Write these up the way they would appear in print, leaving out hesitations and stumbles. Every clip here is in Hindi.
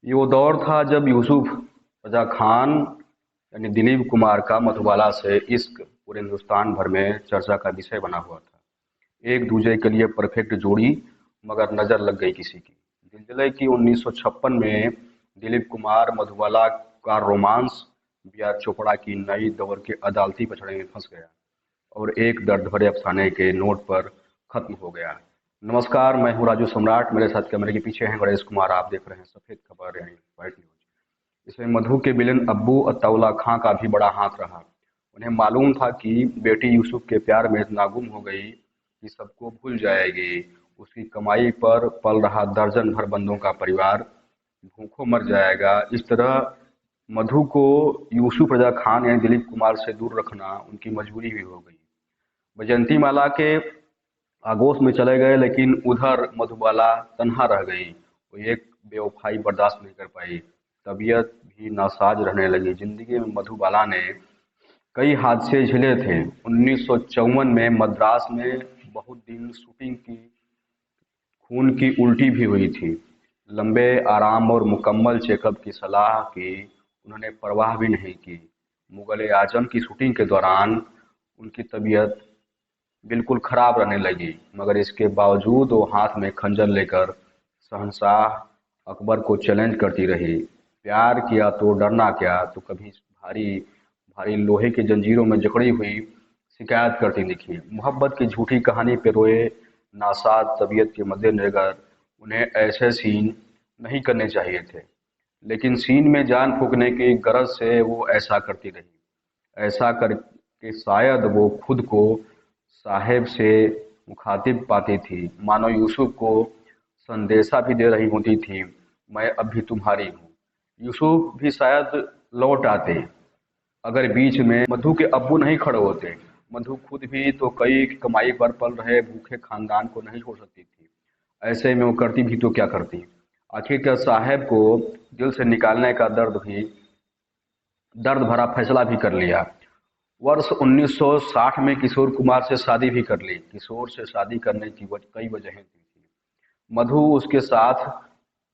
ये वो दौर था जब यूसुफ रजा खान यानी दिलीप कुमार का मधुबाला से इश्क पूरे हिंदुस्तान भर में चर्चा का विषय बना हुआ था। एक दूसरे के लिए परफेक्ट जोड़ी, मगर नजर लग गई किसी की। दिलजले की 1956 में दिलीप कुमार मधुबाला का रोमांस बी आर चोपड़ा की नई दौर के अदालती पछड़े में फंस गया और एक दर्द भरे अफसाने के नोट पर खत्म हो गया। नमस्कार, मैं हूँ राजू सम्राट। मेरे साथ कैमरे के पीछे हैं गणेश कुमार। आप देख रहे हैं सफेद खबर यानी व्हाइट न्यूज। इसमें मधु के विलेन अब्बू अत्ताउल्ला खां का भी बड़ा हाथ रहा। उन्हें मालूम था कि बेटी यूसुफ के प्यार में इतना गुम हो गई कि सबको भूल जाएगी। उसकी कमाई पर पल रहा दर्जन भर बंदों का परिवार भूखों मर जाएगा। इस तरह मधु को यूसुफ रजा खान यानी दिलीप कुमार से दूर रखना उनकी मजबूरी भी हो गई। वैजयंती माला के आगोश में चले गए, लेकिन उधर मधुबाला तन्हा रह गई। वो एक बेवफाई बर्दाश्त नहीं कर पाई। तबीयत भी नासाज रहने लगी। जिंदगी में मधुबाला ने कई हादसे झेले थे। 1954 में मद्रास में बहुत दिन शूटिंग की खून की उल्टी भी हुई थी। लंबे आराम और मुकम्मल चेकअप की सलाह की, उन्होंने परवाह भी नहीं की। मुगल आजम की शूटिंग के दौरान उनकी तबीयत बिल्कुल खराब रहने लगी, मगर इसके बावजूद वो हाथ में खंजर लेकर शहंशाह अकबर को चैलेंज करती रही। प्यार किया तो डरना क्या, तो कभी भारी भारी लोहे की जंजीरों में जकड़ी हुई शिकायत करती दिखी। मोहब्बत की झूठी कहानी पे रोए नासाज तबीयत के मद्देनजर उन्हें ऐसे सीन नहीं करने चाहिए थे, लेकिन सीन में जान फूंकने की गरज से वो ऐसा करती रही। ऐसा करके शायद वो खुद को साहेब से मुखातिब पाती थी, मानो यूसुफ को संदेशा भी दे रही होती थी, मैं अब भी तुम्हारी हूँ। यूसुफ भी शायद लौट आते अगर बीच में मधु के अब्बू नहीं खड़े होते। मधु खुद भी तो कई कमाई पर पल रहे भूखे खानदान को नहीं छोड़ सकती थी। ऐसे में वो करती भी तो क्या करती। आखिरकार साहेब को दिल से निकालने का दर्द भरा फैसला भी कर लिया। वर्ष 1960 में किशोर कुमार से शादी भी कर ली। किशोर से शादी करने की कई वजहें थी। मधु उसके साथ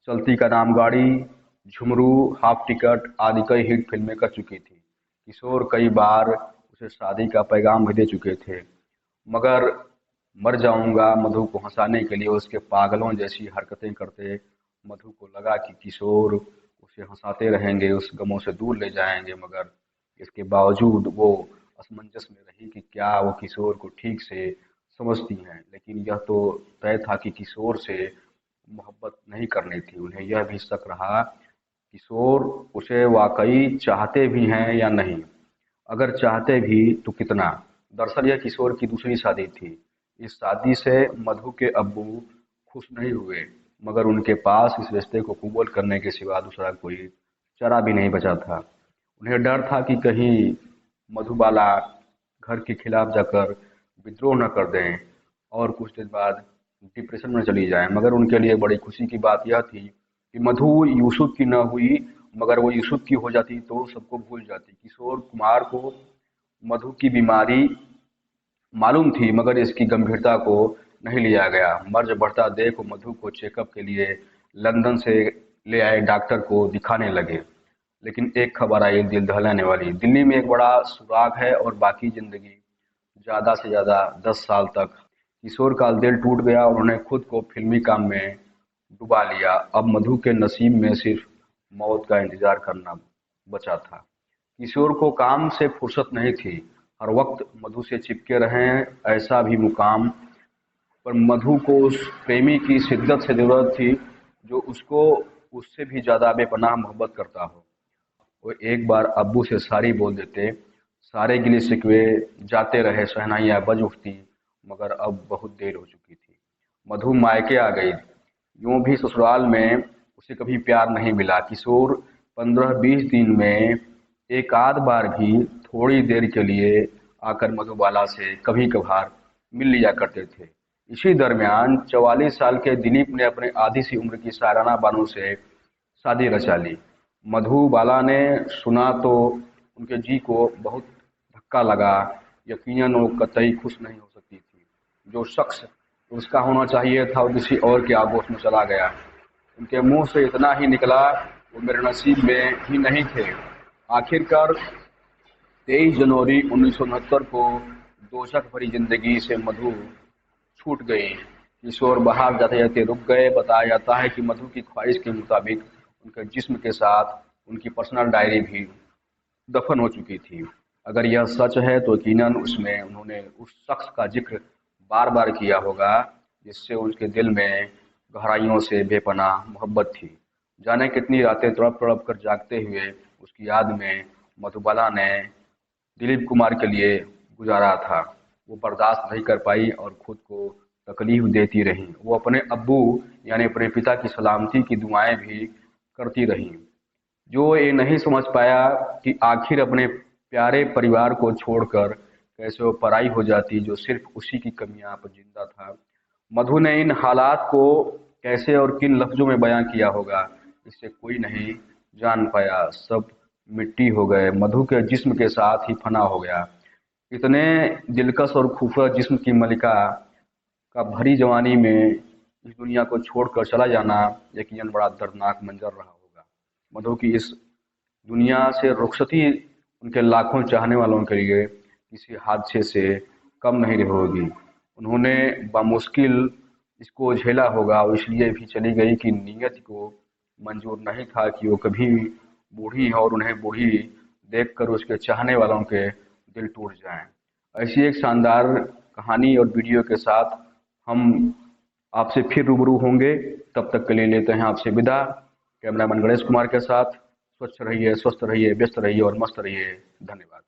चलती का नाम गाड़ी, झुमरू, हाफ टिकट आदि कई हिट फिल्में कर चुकी थी। किशोर कई बार उसे शादी का पैगाम भी दे चुके थे, मगर मर जाऊंगा मधु को हंसाने के लिए उसके पागलों जैसी हरकतें करते। मधु को लगा कि किशोर उसे हंसाते रहेंगे, उस गमों से दूर ले जाएंगे, मगर इसके बावजूद वो असमंजस में रही कि क्या वो किशोर को ठीक से समझती हैं। लेकिन यह तो तय था कि किशोर से मोहब्बत नहीं करनी थी। उन्हें यह भी शक रहा किशोर उसे वाकई चाहते भी हैं या नहीं। अगर चाहते भी तो कितना। दरअसल यह किशोर की दूसरी शादी थी। इस शादी से मधु के अब्बू खुश नहीं हुए, मगर उनके पास इस रिश्ते को कबूल करने के सिवा दूसरा कोई चारा भी नहीं बचा था। उन्हें डर था कि कहीं मधुबाला घर के खिलाफ जाकर विद्रोह न कर दें और कुछ दिन बाद डिप्रेशन में चली जाएं। मगर उनके लिए बड़ी खुशी की बात यह थी कि मधु यूसुफ की न हुई, मगर वो यूसुफ की हो जाती तो सबको भूल जाती। किशोर कुमार को मधु की बीमारी मालूम थी, मगर इसकी गंभीरता को नहीं लिया गया। मर्ज बढ़ता देख वो मधु को चेकअप के लिए लंदन से ले आए डॉक्टर को दिखाने लगे। लेकिन एक खबर आई दिल दहलाने वाली। दिल्ली में एक बड़ा सुराग है और बाकी जिंदगी ज़्यादा से ज़्यादा 10 साल तक। किशोर का दिल टूट गया और उन्हें खुद को फिल्मी काम में डुबा लिया। अब मधु के नसीब में सिर्फ मौत का इंतजार करना बचा था। किशोर को काम से फुर्सत नहीं थी, हर वक्त मधु से चिपके रहें ऐसा भी मुकाम। पर मधु को उस प्रेमी की शिद्दत से ज़रूरत थी जो उसको उससे भी ज़्यादा बेपनाह मोहब्बत करता हो। वो एक बार अब्बू से सारी बोल देते, सारे गिले शिकवे जाते रहे, शहनाइयाँ बज उठती, मगर अब बहुत देर हो चुकी थी। मधु मायके आ गई। यूं भी ससुराल में उसे कभी प्यार नहीं मिला। किशोर 15-20 दिन में एक आध बार भी थोड़ी देर के लिए आकर मधुबाला से कभी कभार मिल लिया करते थे। इसी दरमियान 44 साल के दिलीप ने अपने आधी सी उम्र की सायराना बानो से शादी रचा ली। मधुबाला ने सुना तो उनके जी को बहुत धक्का लगा। यकीनन वो कतई खुश नहीं हो सकती थी। जो शख्स उसका होना चाहिए था वो किसी और के आगोश में चला गया। उनके मुंह से इतना ही निकला, वो मेरे नसीब में ही नहीं थे। आखिरकार 23 जनवरी 1969 को दोजख भरी जिंदगी से मधु छूट गई। किशोर बाहर जाते जाते रुक गए। बताया जाता है कि मधु की ख्वाहिश के मुताबिक उनके जिस्म के साथ उनकी पर्सनल डायरी भी दफन हो चुकी थी। अगर यह सच है तो यकीनन उसमें उन्होंने उस शख्स का जिक्र बार बार किया होगा जिससे उनके दिल में गहराइयों से बेपनाह मोहब्बत थी। जाने कितनी रातें तड़प तड़प कर जागते हुए उसकी याद में मधुबाला ने दिलीप कुमार के लिए गुजारा था। वो बर्दाश्त नहीं कर पाई और खुद को तकलीफ देती रहीं। वो अपने अब्बू यानी अपने पिता की सलामती की दुआएं भी करती रहीं। जो ये नहीं समझ पाया कि आखिर अपने प्यारे परिवार को छोड़कर कैसे वो पराई हो जाती जो सिर्फ उसी की कमियां पर जिंदा था। मधु ने इन हालात को कैसे और किन लफ्जों में बयां किया होगा इसे कोई नहीं जान पाया। सब मिट्टी हो गए, मधु के जिस्म के साथ ही फना हो गया। इतने दिलकश और खूबसूरत जिस्म की मलिका का भरी जवानी में इस दुनिया को छोड़कर चला जाना यकीनन बड़ा दर्दनाक मंजर रहा होगा। मधु की इस दुनिया से रुखसती उनके लाखों चाहने वालों के लिए किसी हादसे से कम नहीं रही होगी। उन्होंने बामुश्किल इसको झेला होगा और इसलिए भी चली गई कि नीयत को मंजूर नहीं था कि वो कभी बूढ़ी हैं और उन्हें बूढ़ी देखकर उसके चाहने वालों के दिल टूट जाएं। ऐसी एक शानदार कहानी और वीडियो के साथ हम आपसे फिर रूबरू होंगे। तब तक के लिए लेते हैं आपसे विदा। कैमरामैन गणेश कुमार के साथ। स्वच्छ रहिए, स्वस्थ रहिए, व्यस्त रहिए और मस्त रहिए। धन्यवाद।